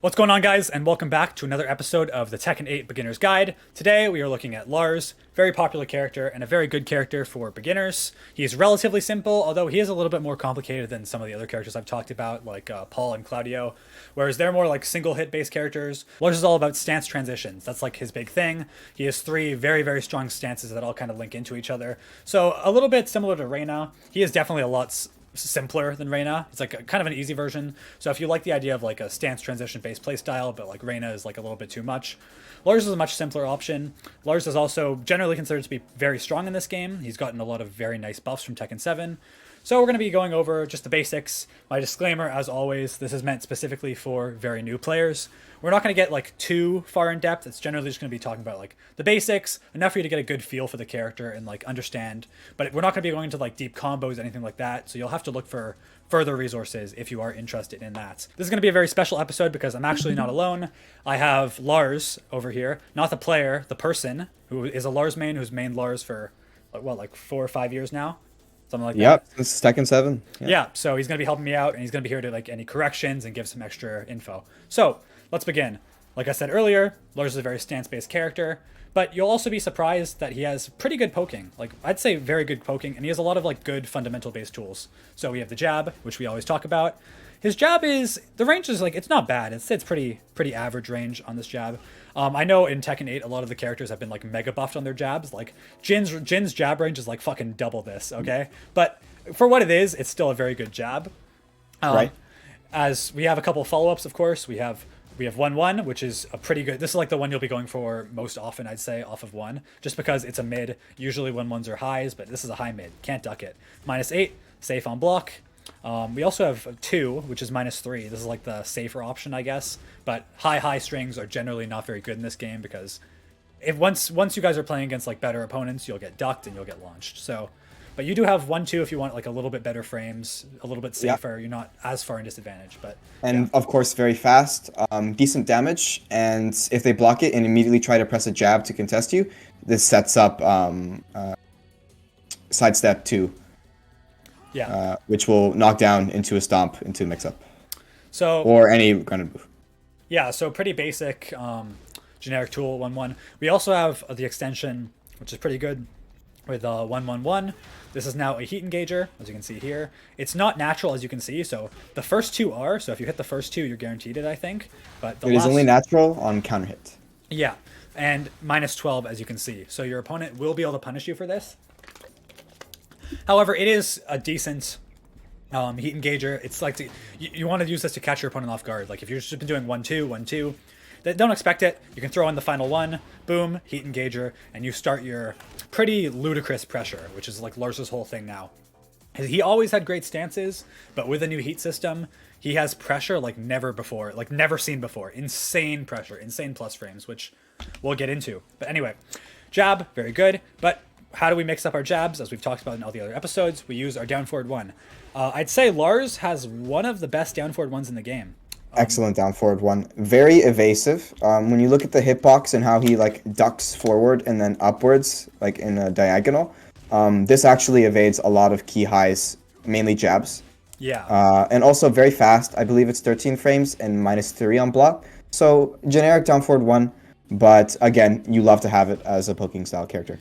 What's going on, guys, and welcome back to another episode of the Tekken 8 Beginner's Guide. Today we are looking at Lars, very popular character and a very good character for beginners. He's relatively simple, although he is a little bit more complicated than some of the other characters I've talked about, like Paul and Claudio, whereas they're more like single hit based characters. Lars is all about stance transitions. That's like his big thing. He has three very, very strong stances that all kind of link into each other. So a little bit similar to Reina. He is definitely a lot simpler than Reina. It's like kind of an easy version. So if you like the idea of like a stance transition based playstyle, but like Reina is like a little bit too much, Lars is a much simpler option. Lars is also generally considered to be very strong in this game. He's gotten a lot of very nice buffs from Tekken 7. So we're going to be going over just the basics. My disclaimer, as always, this is meant specifically for very new players. We're not going to get like too far in depth. It's generally just going to be talking about like the basics, enough for you to get a good feel for the character and like understand. But we're not going to be going into like deep combos, anything like that. So you'll have to look for further resources if you are interested in that. This is going to be a very special episode because I'm actually not alone. I have Lars over here, not the player, the person who is a Lars main, who's mained Lars for like 4 or 5 years now. Something like that. Yep, it's Tekken 7. Yeah, so he's going to be helping me out, and he's going to be here to like any corrections and give some extra info. So let's begin. Like I said earlier, Lars is a very stance-based character, but you'll also be surprised that he has pretty good poking. Like, I'd say very good poking, and he has a lot of like good fundamental-based tools. So we have the jab, which we always talk about. His jab is, the range is like, it's not bad. It's pretty average range on this jab. I know in Tekken 8, a lot of the characters have been like mega buffed on their jabs. Like Jin's jab range is like fucking double this, okay? But for what it is, it's still a very good jab. Right. As we have a couple follow-ups, of course. We have 1-1, which is a pretty good, this is like the one you'll be going for most often, I'd say, off of 1, just because it's a mid. Usually 1-1s are highs, but this is a high mid. Can't duck it. -8, safe on block. We also have 2, which is -3. This is like the safer option, I guess. But high strings are generally not very good in this game because if once you guys are playing against like better opponents, you'll get ducked and you'll get launched. So, but you do have 1-2 if you want like a little bit better frames, a little bit safer. You're not as far in disadvantage, but Of course, very fast, decent damage, and if they block it and immediately try to press a jab to contest you, this sets up sidestep 2. Yeah. Which will knock down into a stomp into a mix-up. So or any kind of move. Yeah, so pretty basic generic tool 1-1. We also have the extension, which is pretty good, with 1-1-1. This is now a heat engager, as you can see here. It's not natural, as you can see, so the first 2 are. So if you hit the first 2, you're guaranteed it, I think. But It is only natural on counter hit. Yeah, and -12, as you can see. So your opponent will be able to punish you for this. However, it is a decent heat engager. It's like you want to use this to catch your opponent off guard. Like if you're just been doing 1-2, 1-2, don't expect it. You can throw in the final 1, boom, heat engager, and you start your pretty ludicrous pressure, which is like Lars's whole thing now. He always had great stances, but with the new heat system, he has pressure like never before, like never seen before. Insane pressure, insane plus frames, which we'll get into. But anyway, jab, very good. But how do we mix up our jabs? As we've talked about in all the other episodes, we use our down forward 1. I'd say Lars has one of the best down forward 1s in the game. Excellent down forward 1. Very evasive. When you look at the hitbox and how he like ducks forward and then upwards, like in a diagonal, this actually evades a lot of key highs, mainly jabs. Yeah. And also very fast. I believe it's 13 frames and -3 on block. So generic down forward 1, but again, you love to have it as a poking style character.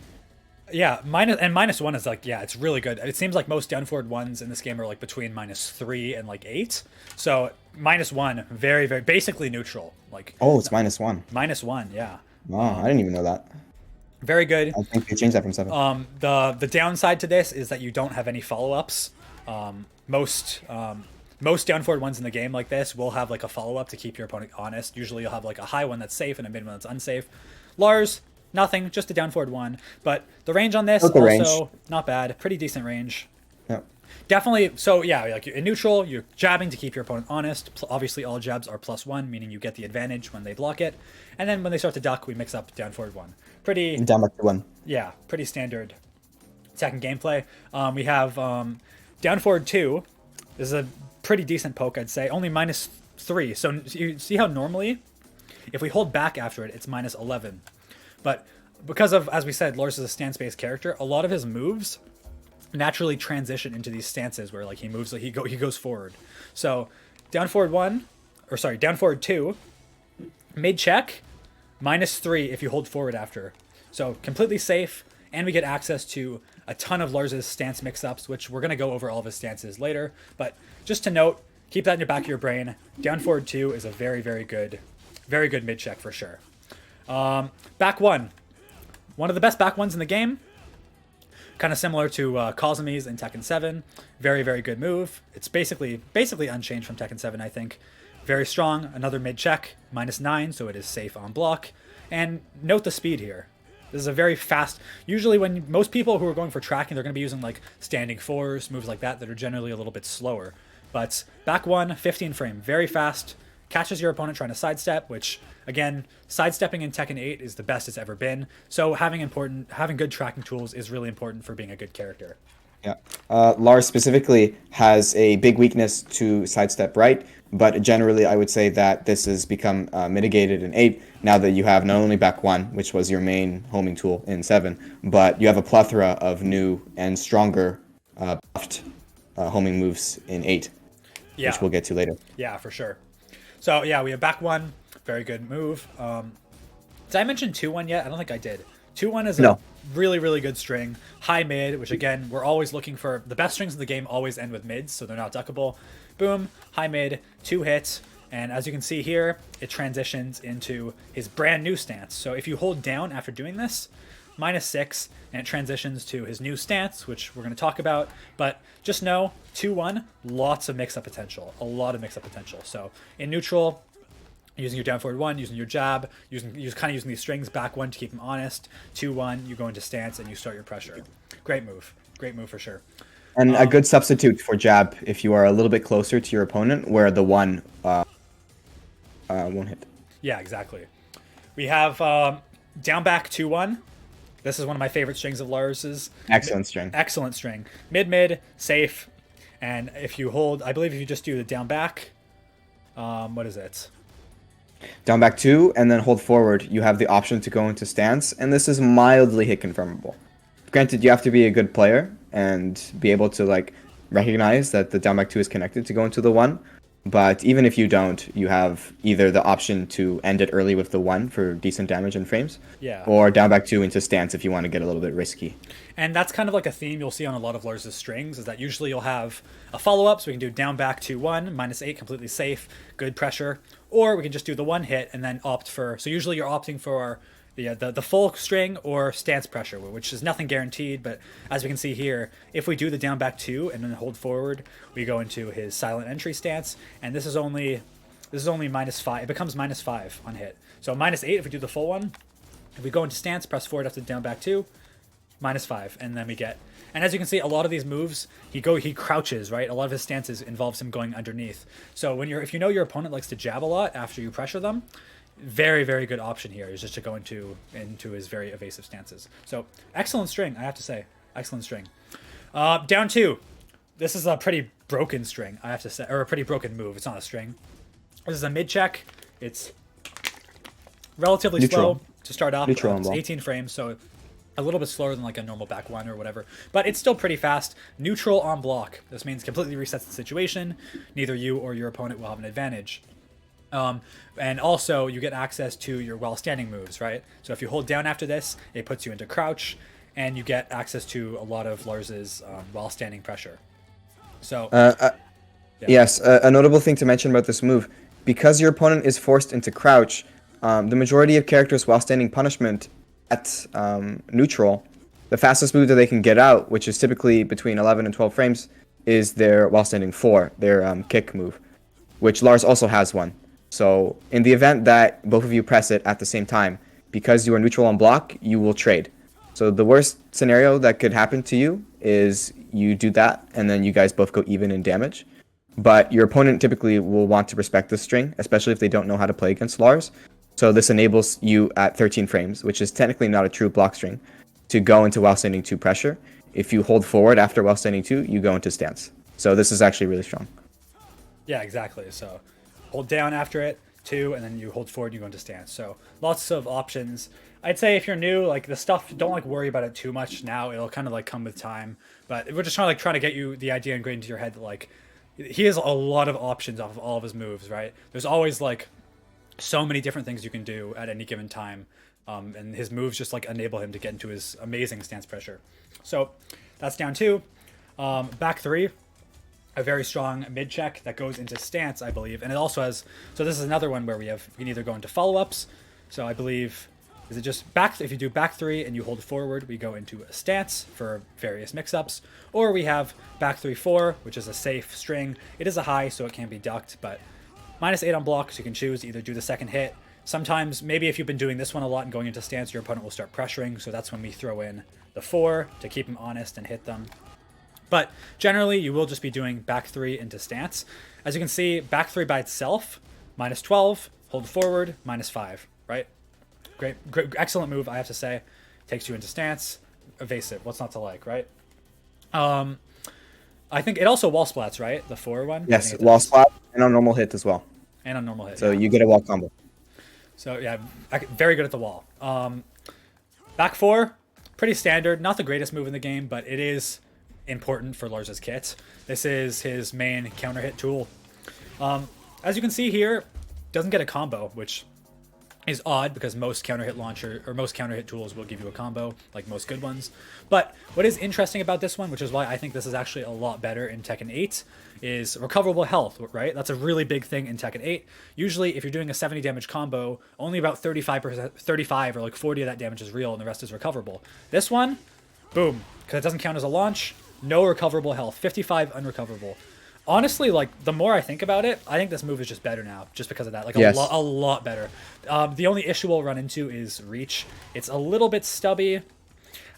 Yeah, -1 is like, yeah, it's really good. It seems like most down forward 1s in this game are like between -3 and like 8. So -1, very, very basically neutral. Like Oh, it's -1. -1, yeah. Oh, I didn't even know that. Very good. I think they changed that from 7. The downside to this is that you don't have any follow-ups. Most down forward 1s in the game like this will have like a follow-up to keep your opponent honest. Usually you'll have like a high one that's safe and a mid one that's unsafe. Lars, nothing, just a down forward 1. But the range on this also not bad, pretty decent range. Yeah. Definitely. So yeah, like in neutral, you're jabbing to keep your opponent honest. Obviously, all jabs are +1, meaning you get the advantage when they block it. And then when they start to duck, we mix up down forward 1. Pretty Down back to 1. Yeah, pretty standard Tekken gameplay. We have down forward 2. This is a pretty decent poke, I'd say. Only -3. So you see how normally, if we hold back after it, it's -11. But because of, as we said, Lars is a stance-based character, a lot of his moves naturally transition into these stances where like he moves, like he goes forward. So down forward 2 Mid check, -3 if you hold forward after. So completely safe, and we get access to a ton of Lars's stance mix-ups, which we're going to go over all of his stances later. But just to note, keep that in the back of your brain. Down forward 2 is a very, very good mid check for sure. Back 1. One of the best back ones in the game. Kind of similar to Kazumi's in Tekken 7. Very, very good move. It's basically unchanged from Tekken 7, I think. Very strong. Another mid check, -9, so it is safe on block. And note the speed here. This is a very fast. Usually when most people who are going for tracking, they're going to be using like standing fours, moves like that are generally a little bit slower. But back 1, 15 frame, very fast. Catches your opponent trying to sidestep, which again, sidestepping in Tekken 8 is the best it's ever been. So having good tracking tools is really important for being a good character. Yeah. Lars specifically has a big weakness to sidestep right, but generally I would say that this has become mitigated in 8 now that you have not only back 1, which was your main homing tool in 7, but you have a plethora of new and stronger buffed homing moves in 8, Yeah. which we'll get to later. Yeah, for sure. So yeah, we have back 1, very good move. Did I mention 2-1 yet? I don't think I did. 2-1 is a really, really good string. High mid, which again, we're always looking for. The best strings in the game always end with mids, so they're not duckable. Boom, high mid, 2 hits. And as you can see here, it transitions into his brand new stance. So if you hold down after doing this, -6, and it transitions to his new stance, which we're going to talk about. But just know, 2-1, lots of mix-up potential. A lot of mix-up potential. So in neutral, using your down forward 1, using your jab, using these strings, back 1 to keep him honest. 2-1, you go into stance and you start your pressure. Great move for sure. And a good substitute for jab if you are a little bit closer to your opponent, where the 1 won't hit. Yeah, exactly. We have down back 2-1. This is one of my favorite strings of Lars's. Excellent string. Excellent string. Mid, safe. And if you hold, I believe if you just do the down back, what is it? Down back 2, and then hold forward, you have the option to go into stance, and this is mildly hit confirmable. Granted, you have to be a good player and be able to like recognize that the down back 2 is connected to go into the 1, but even if you don't, you have either the option to end it early with the 1 for decent damage and frames, yeah, or down back 2 into stance if you want to get a little bit risky. And that's kind of like a theme you'll see on a lot of Lars's strings, is that usually you'll have a follow-up, so we can do down back 2-1, -8, completely safe, good pressure, or we can just do the 1 hit and then opt for, so usually you're opting for the full string or stance pressure, which is nothing guaranteed, but as we can see here, if we do the down back 2 and then hold forward, we go into his silent entry stance, and this is only -5. It becomes -5 on hit. So -8 if we do the full one. If we go into stance, press forward after the down back 2, -5, and then we get. And as you can see, a lot of these moves, he crouches, right? A lot of his stances involves him going underneath. So if you know your opponent likes to jab a lot after you pressure them, very, very good option here is just to go into his very evasive stances. So excellent string, I have to say. Excellent string. Down 2. This is a pretty broken string, I have to say, or a pretty broken move. It's not a string. This is a mid check. It's relatively slow to start off. It's 18 frames, so a little bit slower than like a normal back 1 or whatever, but it's still pretty fast. Neutral on block. This means completely resets the situation. Neither you or your opponent will have an advantage. And also you get access to your while standing moves, right? So if you hold down after this, it puts you into crouch, and you get access to a lot of Lars's while standing pressure. So yes, a notable thing to mention about this move, because your opponent is forced into crouch, the majority of characters while standing punishment at neutral, the fastest move that they can get out, which is typically between 11 and 12 frames, is their while standing 4, their kick move, which Lars also has one. So in the event that both of you press it at the same time, because you are neutral on block, you will trade. So the worst scenario that could happen to you is you do that, and then you guys both go even in damage. But your opponent typically will want to respect this string, especially if they don't know how to play against Lars. So this enables you at 13 frames, which is technically not a true block string, to go into while standing 2 pressure. If you hold forward after while standing 2, you go into stance. So this is actually really strong. Yeah, exactly. So hold down after it, 2, and then you hold forward, you go into stance. So lots of options. I'd say if you're new, like the stuff, don't like worry about it too much now. It'll kind of like come with time. But we're just trying to get you the idea ingrained into your head that like he has a lot of options off of all of his moves, right? There's always like so many different things you can do at any given time. And his moves just like enable him to get into his amazing stance pressure. So that's down 2. Back 3, a very strong mid check that goes into stance, I believe. And it also has, so this is another one where we can either go into follow-ups. So I believe, is it just back, if you do back 3 and you hold forward, we go into a stance for various mix-ups. Or we have back 3-4, which is a safe string. It is a high, so it can be ducked, but -8 on block, so you can choose to either do the second hit. Sometimes, maybe if you've been doing this one a lot and going into stance, your opponent will start pressuring, so that's when we throw in the 4 to keep them honest and hit them. But generally, you will just be doing back 3 into stance. As you can see, back 3 by itself, -12, hold forward, -5, right? Great, excellent move, I have to say. Takes you into stance, evasive, what's not to like, right? I think it also wall splats, right? The 4 one? Yes, wall splat and on normal hit as well. And on normal hit, so you get a wall combo. So yeah, very good at the wall. Back 4, pretty standard. Not the greatest move in the game, but it is important for Lars's kit. This is his main counter hit tool. As you can see here, doesn't get a combo, which is odd because most counter hit launcher or most counter hit tools will give you a combo, like most good ones. But what is interesting about this one, which is why I think this is actually a lot better in Tekken 8, is recoverable health, right? That's a really big thing in Tekken 8. Usually, if you're doing a 70 damage combo, only about 35% or like 40 of that damage is real and the rest is recoverable. This one, boom, because it doesn't count as a launch, no recoverable health, 55 unrecoverable. Honestly, like, the more I think about it, I think this move is just better now, just because of that. Like, yes. a lot better. The only issue we'll run into is reach. It's a little bit stubby.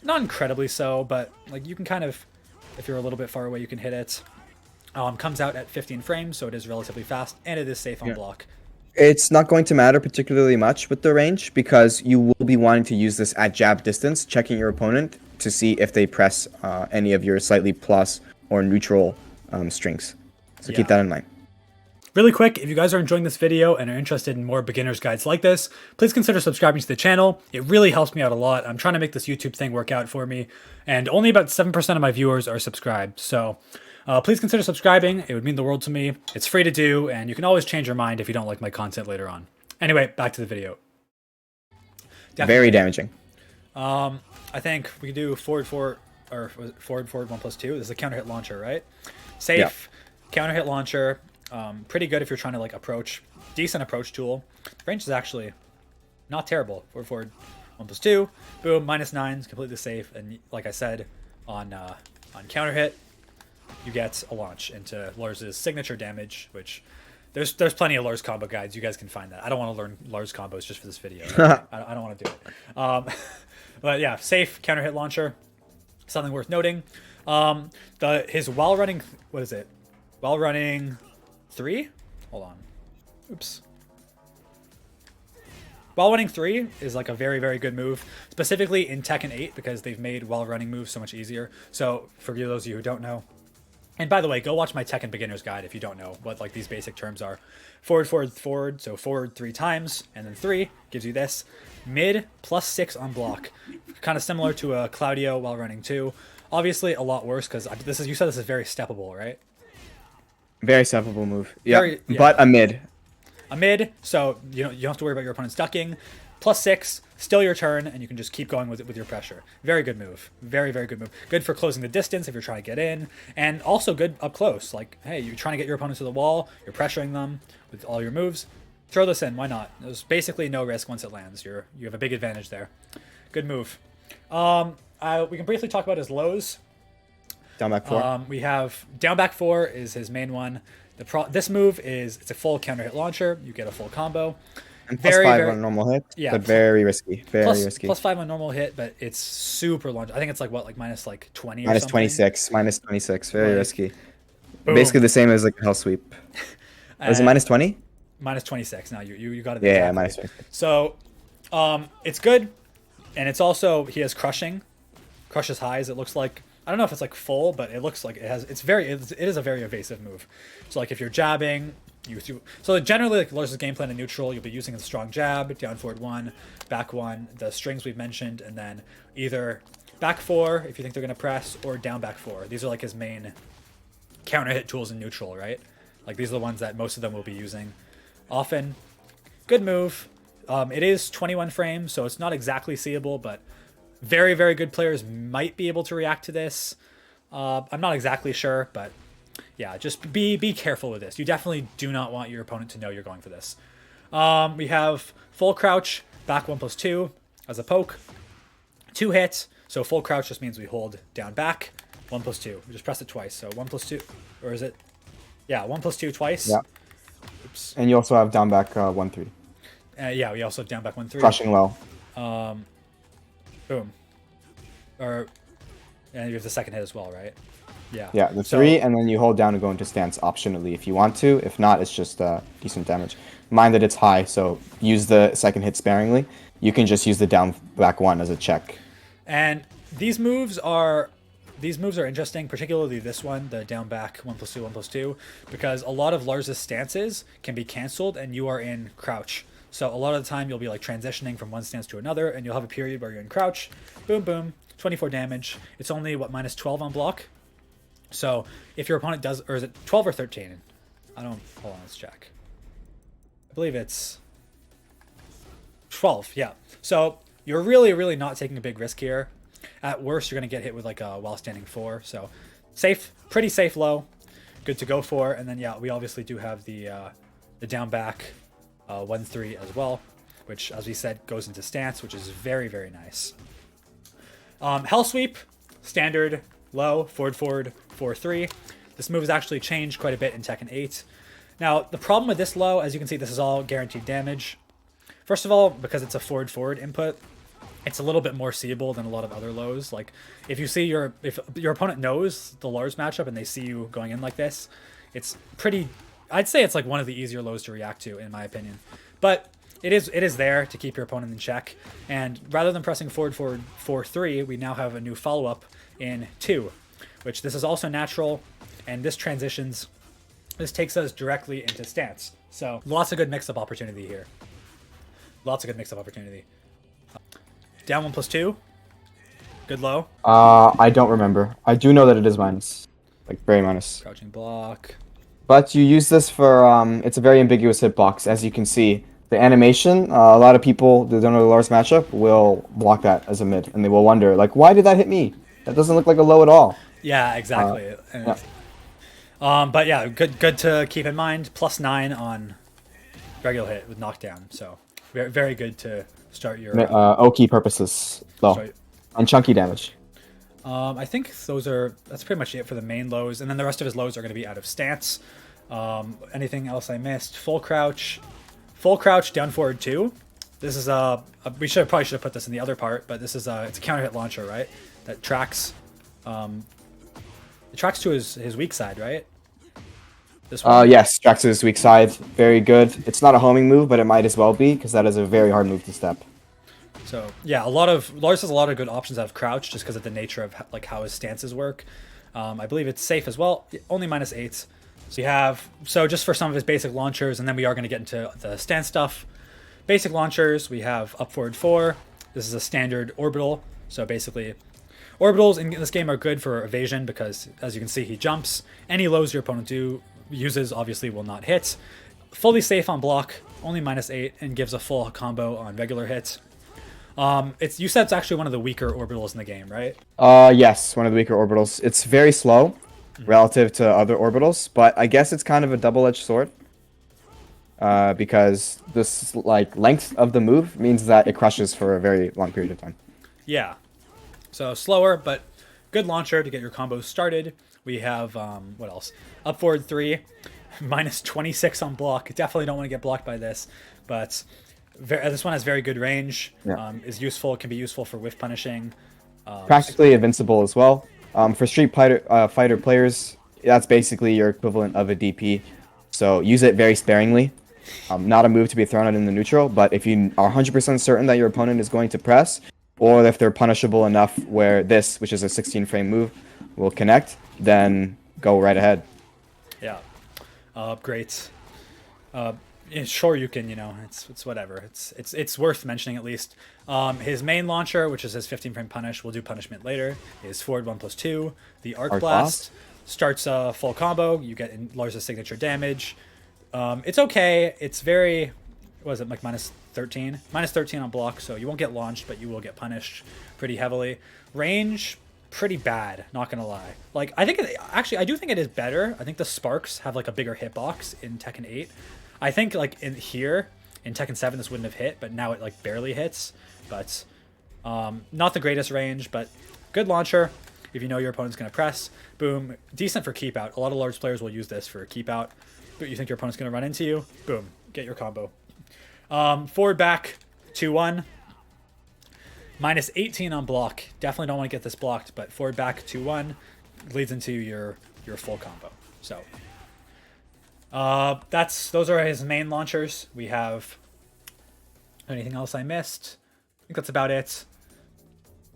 Not incredibly so, but, like, you can kind of, if you're a little bit far away, you can hit it. Comes out at 15 frames, so it is relatively fast, and it is safe on block. It's not going to matter particularly much with the range, because you will be wanting to use this at jab distance, checking your opponent to see if they press any of your slightly plus or neutral strings. So keep that in mind. Really quick, if you guys are enjoying this video and are interested in more beginner's guides like this, please consider subscribing to the channel. It really helps me out a lot. I'm trying to make this YouTube thing work out for me, and only about 7% of my viewers are subscribed. So please consider subscribing. It would mean the world to me. It's free to do, and you can always change your mind if you don't like my content later on. Anyway, back to the video. Definitely. Very damaging. I think we could do forward 1+2. This is a counter hit launcher, right? Safe counter hit launcher. Pretty good if you're trying to like approach. Decent approach tool. Range is actually not terrible. Forward 1+2. Boom, -9s, completely safe. And like I said, on counter hit, you get a launch into Lars's signature damage, which there's plenty of Lars combo guides. You guys can find that. I don't want to learn Lars combos just for this video. I don't want to do it. But yeah, safe counter hit launcher. Something worth noting. His while running, what is it? While running 3? Hold on. Oops. While running 3 is like a very, very good move, specifically in Tekken 8 because they've made while running moves so much easier. So for those of you who don't know, and by the way, go watch my Tekken beginner's guide if you don't know what like these basic terms are. Forward, forward, forward. So forward 3 times, and then 3 gives you this. Mid +6 on block, kind of similar to a Claudio while running 2. Obviously, a lot worse because you said this is very steppable, right? Very steppable move. Yeah, but a mid. A mid, so you don't have to worry about your opponent's ducking. +6, still your turn, and you can just keep going with your pressure. Very good move. Very, very good move. Good for closing the distance if you're trying to get in, and also good up close. Like, hey, you're trying to get your opponent to the wall, you're pressuring them with all your moves. Throw this in, why not? There's basically no risk once it lands. You have a big advantage there. Good move. We can briefly talk about his lows. Down back 4. We have down back 4 is his main one. This move it's a full counter hit launcher. You get a full combo. And +5 on normal hit, but very risky. Very risky. +5 on normal hit, but it's super launch. I think it's like what, like -20 or something? -26. Very risky. Boom. Basically the same as like a hell sweep. Was it -20? -26. Now you got it. Yeah, -26. So, it's good, and it's also he has crushes highs. It looks like, I don't know if it's like full, but it looks like it has. It is a very evasive move. So like if you're jabbing, so generally like Lars' game plan in neutral, you'll be using a strong jab, down forward 1, back 1, the strings we've mentioned, and then either back 4 if you think they're gonna press, or down back 4. These are like his main counter hit tools in neutral, right? Like these are the ones that most of them will be using often. good move. It is 21 frames, so it's not exactly seeable, but very, very good players might be able to react to this. I'm not exactly sure, but yeah, just be careful with this. You definitely do not want your opponent to know you're going for this. We have full crouch, back 1+2 as a poke. 2 hits, so full crouch just means we hold down back. 1+2. We just press it twice, so 1+2, or is it? Yeah, 1+2 twice. Yeah. Oops. And you also have down back 1-3. Yeah, we also have down back 1-3. Crushing well. Boom. Or, and you have the second hit as well, right? Yeah. Yeah, the 3, and then you hold down and go into stance optionally if you want to. If not, it's just decent damage. Mind that it's high, so use the second hit sparingly. You can just use the down back 1 as a check. And these moves are interesting, particularly this one, the down back 1+2, 1+2, because a lot of Lars's stances can be canceled and you are in crouch. So a lot of the time you'll be like transitioning from one stance to another, and you'll have a period where you're in crouch. Boom, boom, 24 damage. It's only what, -12 on block. So if your opponent does, or is it 12 or 13? I don't. Hold on, let's check. I believe it's 12. Yeah. So you're really, really not taking a big risk here. At worst, you're gonna get hit with like a while standing 4. So safe, pretty safe low, good to go for. And then yeah, we obviously do have the down back 1-3 as well, which, as we said, goes into stance, which is very, very nice. Hell sweep, standard low, forward 4-3. This move has actually changed quite a bit in Tekken 8. Now, the problem with this low, as you can see, this is all guaranteed damage. First of all, because it's a forward input, it's a little bit more seeable than a lot of other lows. Like, if your opponent knows the Lars matchup and they see you going in like this, it's pretty. I'd say it's like one of the easier lows to react to, in my opinion. But it is there to keep your opponent in check. And rather than pressing forward 4-3, we now have a new follow-up in 2, which this is also natural, and this transitions. This takes us directly into stance. So lots of good mix-up opportunity here. Lots of good mix-up opportunity. Down 1+2. Good low. I don't remember. I do know that it is minus. Like, very minus. Crouching block. But you use this for, it's a very ambiguous hitbox, as you can see. The animation, a lot of people that don't know the Lars matchup will block that as a mid, and they will wonder, like, why did that hit me? That doesn't look like a low at all. Yeah, exactly. Yeah. But yeah, good to keep in mind. +9 on regular hit with knockdown, so very, very good to start your Oki purposes low and chunky damage. I think that's pretty much it for the main lows, and then the rest of his lows are going to be out of stance. Anything else I missed? Full crouch down forward 2. This is we probably should have put this in the other part, but this is it's a counter hit launcher, right? That tracks it tracks to his weak side, right? This one? Yes, tracks to his weak side. Very good. It's not a homing move, but it might as well be, because that is a very hard move to step. So yeah, Lars has a lot of good options out of crouch just because of the nature of like how his stances work. I believe it's safe as well. Only -8. So you have just for some of his basic launchers, and then we are going to get into the stance stuff. Basic launchers, we have up forward 4. This is a standard orbital. So basically, orbitals in this game are good for evasion because, as you can see, he jumps. Any lows your opponent uses obviously will not hit. Fully safe on block, only -8, and gives a full combo on regular hits. You said it's actually one of the weaker orbitals in the game, right? Yes, one of the weaker orbitals. It's very slow relative to other orbitals, but I guess it's kind of a double-edged sword. Because this like length of the move means that it crushes for a very long period of time. Yeah. So slower, but good launcher to get your combos started. We have what else? Up forward 3, -26 on block. Definitely don't want to get blocked by this, but this one has very good range. Yeah. Is useful. Can be useful for whiff punishing. Practically invincible as well. For Street Fighter players, that's basically your equivalent of a DP. So use it very sparingly. Not a move to be thrown out in the neutral, but if you are 100% certain that your opponent is going to press, or if they're punishable enough where this, which is a 16-frame move, will connect, then go right ahead. Yeah. Great. Sure, you can, it's whatever. It's worth mentioning at least. His main launcher, which is his 15-frame punish, we'll do punishment later, is forward 1+2. The Arc Blast starts a full combo. You get in Lars' signature damage. It's okay. It's very was it like minus 13? Minus 13 on block, so you won't get launched, but you will get punished pretty heavily. Range, pretty bad, not gonna lie. Like, I think actually I do think it is better. I think the sparks have like a bigger hitbox in Tekken 8. I think like in here in Tekken 7 this wouldn't have hit, but now it like barely hits. But not the greatest range, but good launcher if you know your opponent's gonna press. Boom, decent for keep out. A lot of large players will use this for keep out. But you think your opponent's gonna run into you? Boom, get your combo. Forward back 2-1. Minus 18 on block. Definitely don't want to get this blocked, but forward back 2-1 leads into your full combo. So those are his main launchers. We have anything else I missed? I think that's about it.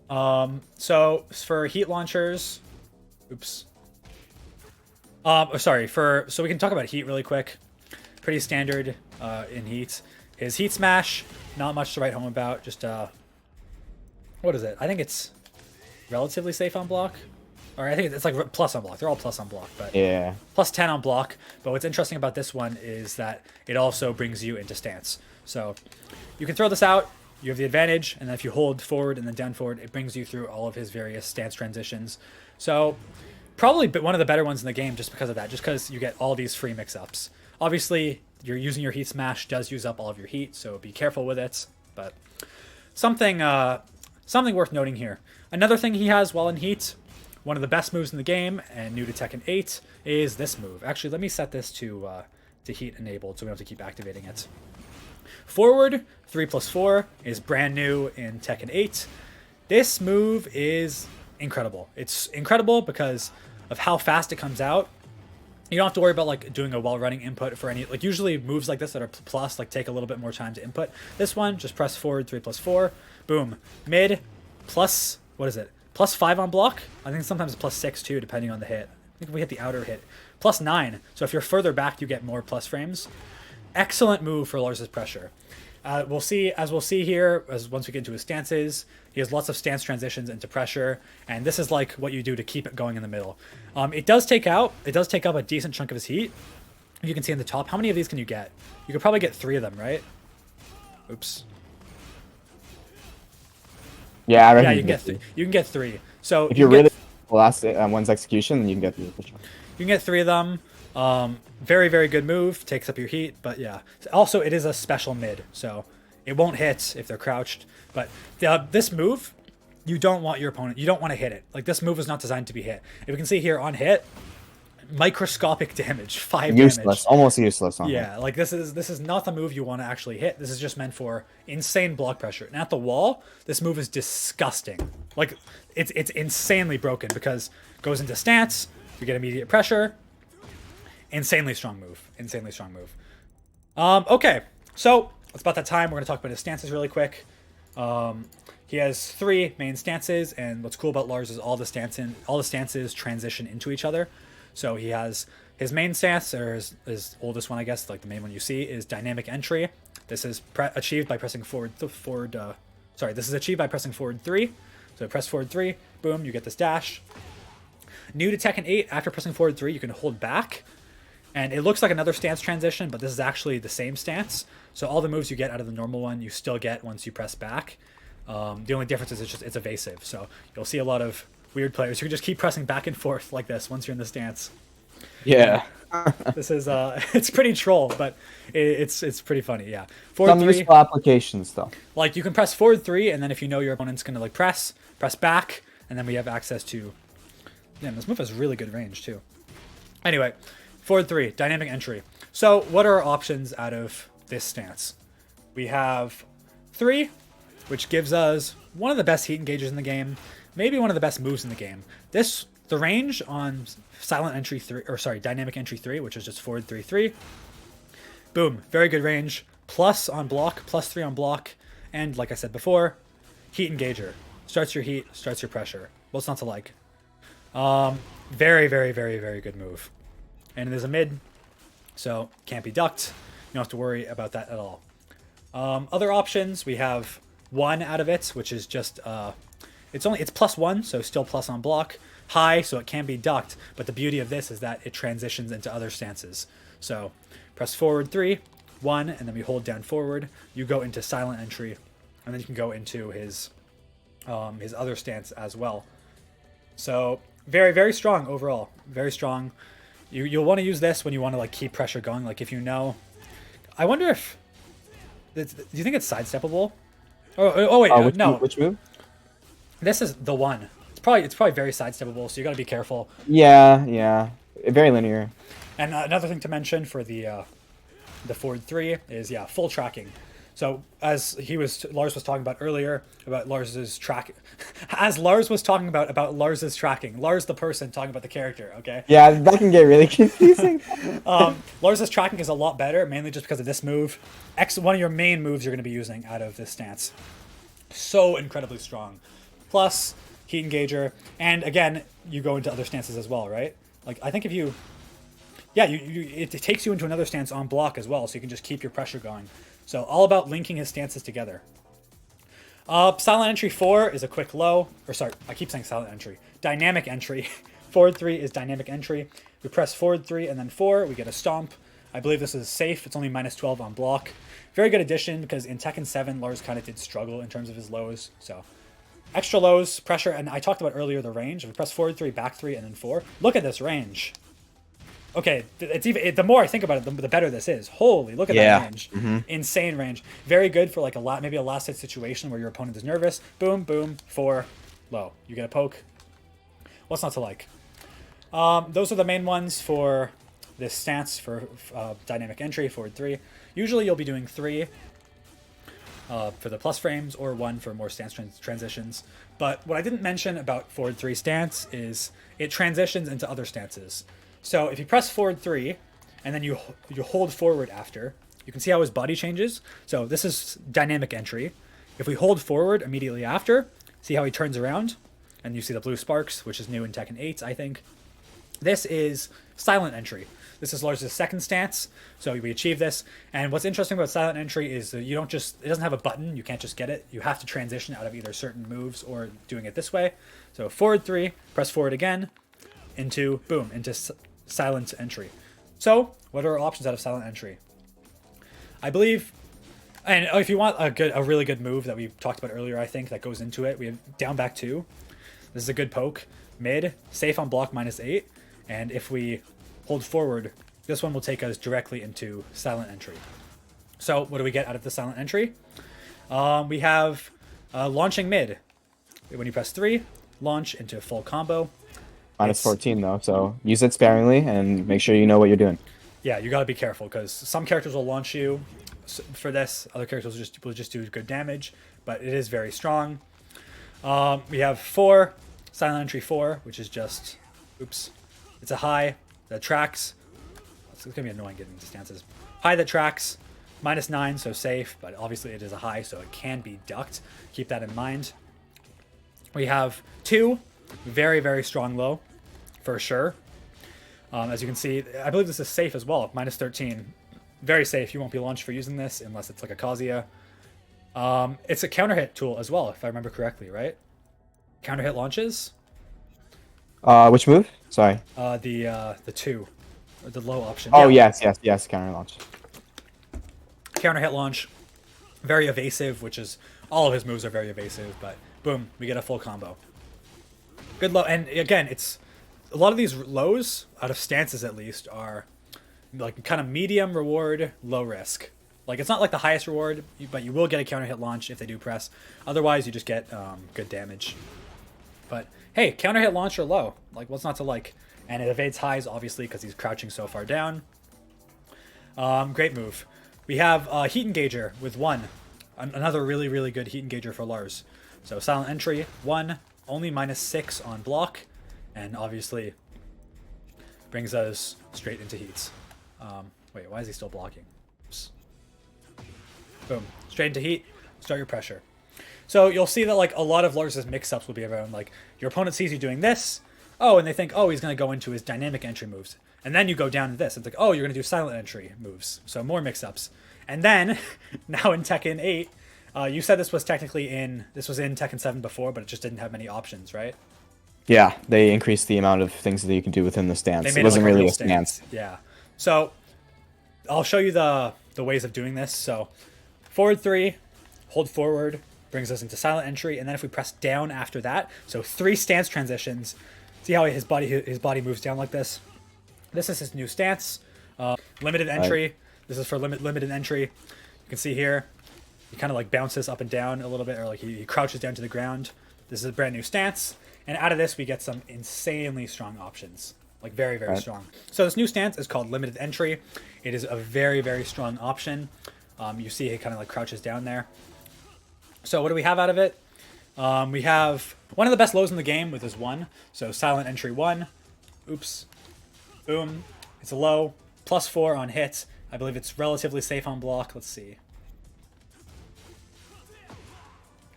So for heat launchers, oops. Sorry, so we can talk about heat really quick. Pretty standard in heat. His heat smash, not much to write home about. Just what is it? I think it's relatively safe on block. Or I think it's like plus on block. They're all plus on block, but Yeah. plus 10 on block. But what's interesting about this one is that it also brings you into stance. So you can throw this out. You have the advantage, and then if you hold forward and then down forward, it brings you through all of his various stance transitions. So probably one of the better ones in the game just because of that, just because you get all these free mix-ups. Obviously, you're using your heat smash does use up all of your heat, so be careful with it. But something worth noting here. Another thing he has while in heat, one of the best moves in the game, and new to Tekken 8, is this move. Actually, let me set this to heat enabled, so we don't have to keep activating it. Forward 3+4 is brand new in Tekken 8. This move is incredible. It's incredible because of how fast it comes out. You don't have to worry about like doing a while-running input for any, like usually moves like this that are plus like take a little bit more time to input. This one, just press forward 3+4, boom. Mid, plus, what is it? Plus 5 on block. I think sometimes it's plus 6 too, depending on the hit. I think we hit the outer hit. Plus 9. So if you're further back, you get more plus frames. Excellent move for Lars' pressure. We'll see here, as once we get into his stances, he has lots of stance transitions into pressure, and this is like what you do to keep it going in the middle. It does take up a decent chunk of his heat. You can see in the top. How many of these can you get? You could probably get 3 of them, right? Oops. Yeah, I reckon Yeah, you can get 3. You can get 3. So if you're really last one's execution, then you can get 3 for sure. You can get 3 of them. Very, very good move. Takes up your heat, but yeah. Also, it is a special mid, so it won't hit if they're crouched. But this move, you don't want your opponent. You don't want to hit it. Like, this move is not designed to be hit. If you can see here on hit, microscopic damage, 5 Useless, damage. almost useless. Yeah, like this is not the move you want to actually hit. This is just meant for insane block pressure. And at the wall, this move is disgusting. Like, it's insanely broken because it goes into stance. You get immediate pressure. Insanely strong move. Insanely strong move. Okay, so it's about that time. We're going to talk about his stances really quick. He has 3 main stances, and what's cool about Lars is all the stances transition into each other. So he has his main stance, or his oldest one, I guess, like the main one you see, is dynamic entry. This is achieved by pressing forward. This is achieved by pressing forward 3. So press forward 3, boom, you get this dash. New to Tekken 8, after pressing forward 3, you can hold back. And it looks like another stance transition, but this is actually the same stance. So all the moves you get out of the normal one, you still get once you press back. The only difference is it's evasive. So you'll see a lot of weird players who can just keep pressing back and forth like this once you're in the stance. Yeah. This is it's pretty troll, but it's pretty funny. Yeah. Some Forward 3, useful applications though. like you can press forward 3, and then if you know your opponent's gonna like press back, and then we have access to. Yeah, this move has really good range too. Anyway. Forward 3, dynamic entry. So what are our options out of this stance? We have 3, which gives us one of the best heat engages in the game, maybe one of the best moves in the game. The range on dynamic entry 3, which is just forward 3-3. Boom, very good range. Plus on block, plus 3 on block, and like I said before, heat engager. Starts your heat, starts your pressure. What's not to like? Very, very, very, very good move. And there's a mid, so can't be ducked. You don't have to worry about that at all. Other options, we have 1 out of it, which is just it's plus 1, so still plus on block. High, so it can be ducked, but the beauty of this is that it transitions into other stances. So press forward 3, 1, and then we hold down forward. You go into silent entry, and then you can go into his other stance as well. So very, very strong overall. Very strong. You'll want to use this when you want to like keep pressure going. Like if you know, I wonder if do you think it's sidesteppable? Oh wait, no. Which move? This is the 1. It's probably very sidesteppable, so you got to be careful. Yeah. Very linear. And another thing to mention for the forward 3 is full tracking. So as Lars was talking about earlier about Lars's track, as Lars was talking about Lars's tracking, Lars the person talking about the character. Okay. Yeah, that can get really confusing. Lars's tracking is a lot better, mainly just because of this move. One of your main moves you're going to be using out of this stance. So incredibly strong. Plus heat engager, and again you go into other stances as well, right? Like I think if you, it takes you into another stance on block as well, so you can just keep your pressure going. So all about linking his stances together. Silent entry 4 is a quick low, or sorry, I keep saying silent entry. Dynamic entry. Forward 3 is dynamic entry. We press forward 3 and then 4, we get a stomp. I believe this is safe. It's only -12 on block. Very good addition because in Tekken 7, Lars kind of did struggle in terms of his lows. So extra lows, pressure, and I talked about earlier the range. We press forward 3, back 3, and then 4. Look at this range. Okay, the more I think about it, the better this is. Holy, look at that range. Insane range. Very good for like maybe a last hit situation where your opponent is nervous. Boom, boom, 4, low. You get a poke. What's not to like? Those are the main ones for this stance for dynamic entry, forward 3. Usually you'll be doing 3 for the plus frames or 1 for more stance transitions. But what I didn't mention about forward 3 stance is it transitions into other stances. So if you press forward 3 and then you hold forward after, you can see how his body changes. So this is dynamic entry. If we hold forward immediately after, see how he turns around and you see the blue sparks, which is new in Tekken 8, I think. This is silent entry. This is Lars' second stance, so we achieve this. And what's interesting about silent entry is that it doesn't have a button, you can't just get it. You have to transition out of either certain moves or doing it this way. So forward 3, press forward again, into silent entry. So what are our options out of silent entry? I believe, and if you want a really good move that we talked about earlier, I think that goes into it, we have down back 2. This is a good poke. Mid, safe on block -8, and if we hold forward, this one will take us directly into silent entry. So what do we get out of the silent entry? We have launching mid. When you press 3, launch into full combo. -14 though, so use it sparingly and make sure you know what you're doing. Yeah, you got to be careful because some characters will launch you for this. Other characters will just do good damage, but it is very strong. We have 4, silent entry 4, which is just, oops, it's a high that tracks. It's going to be annoying getting into stances. High that tracks, -9, so safe, but obviously it is a high, so it can be ducked. Keep that in mind. We have 2, very, very strong low, for sure. As you can see, I believe this is safe as well, -13. Very safe. You won't be launched for using this unless it's like a Kazuya. It's a counter hit tool as well, if I remember correctly, right? Counter hit launches. Which move? Sorry. The 2, or the low option. Oh Yeah. yes, counter launch. Counter hit launch, very evasive, which is all of his moves are very evasive. But boom, we get a full combo. Good low, and again, it's a lot of these lows out of stances at least are like kind of medium reward, low risk. Like it's not like the highest reward, but you will get a counter hit launch if they do press. Otherwise, you just get good damage. But hey, counter hit launch or low, like what's not to like? And it evades highs obviously because he's crouching so far down. Great move. We have heat engager with 1, another really, really good heat engager for Lars. So silent entry 1, only -6 on block, and obviously brings us straight into heats. Wait, why is he still blocking? Oops. Boom, straight into heat. Start your pressure. So you'll see that like a lot of Lars's mix-ups will be around like your opponent sees you doing this, and they think, oh, he's going to go into his dynamic entry moves. And then you go down to this. It's like, oh, you're going to do silent entry moves. So more mix-ups. And then, now in Tekken 8, you said this was in Tekken 7 before, but it just didn't have many options, right? Yeah, they increased the amount of things that you can do within the stance. It wasn't really a stance. Yeah. So I'll show you the ways of doing this. So forward 3, hold forward, brings us into silent entry, and then if we press down after that, so 3 stance transitions. See how his body moves down like this? This is his new stance. Limited entry. Right. This is for limited entry. You can see here, he kind of like bounces up and down a little bit, or like he crouches down to the ground. This is a brand new stance, and out of this we get some insanely strong options, like very strong. So this new stance is called limited entry. It is a very strong option. You see he kind of like crouches down there. So what do we have out of it? We have one of the best lows in the game with his 1. So silent entry 1. Oops. Boom. It's a low. +4 on hit. I believe it's relatively safe on block. Let's see.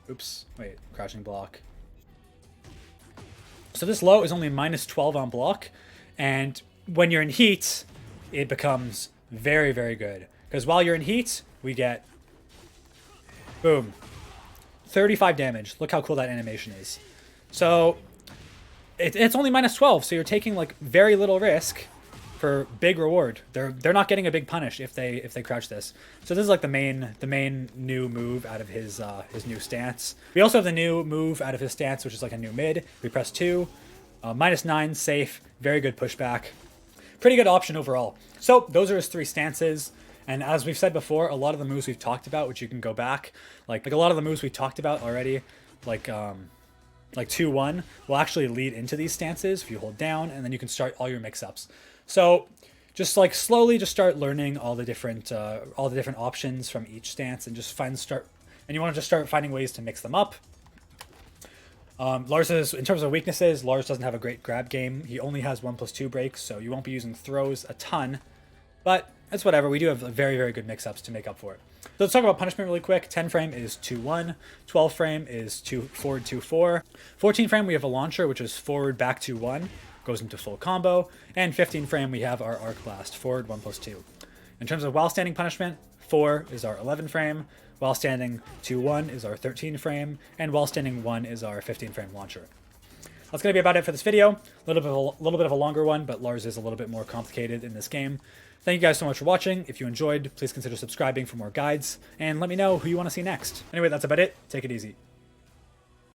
Oops. Wait. Crouching block. So this low is only -12 on block. And when you're in heat, it becomes very good. Because while you're in heat, we get... Boom. 35 damage. Look how cool that animation is. So it's only -12, so you're taking like very little risk for big reward. They're not getting a big punish if they crouch this. So this is like the main new move out of his new stance. We also have the new move out of his stance, which is like a new mid. We press 2, -9 safe, very good pushback. Pretty good option overall. So those are his 3 stances. And as we've said before, a lot of the moves we've talked about, which you can go back, like a lot of the moves we talked about already, like 2-1, will actually lead into these stances if you hold down, and then you can start all your mix-ups. So just like slowly just start learning all the different options from each stance, and just you want to just start finding ways to mix them up. Lars in terms of weaknesses, Lars doesn't have a great grab game. He only has 1+2 breaks, so you won't be using throws a ton, but it's whatever. We do have very good mix-ups to make up for it. So let's talk about punishment really quick. 10 frame is 2-1. 12 frame is forward 2-4. 14 frame we have a launcher, which is forward back 2-1, goes into full combo. And 15 frame we have our arc blast, forward 1+2. In terms of while standing punishment, 4 is our 11 frame. While standing 2-1 is our 13 frame. And while standing 1 is our 15 frame launcher. That's going to be about it for this video. A little bit of a longer one, but Lars is a little bit more complicated in this game. Thank you guys so much for watching. If you enjoyed, please consider subscribing for more guides, and let me know who you want to see next. Anyway, that's about it. Take it easy.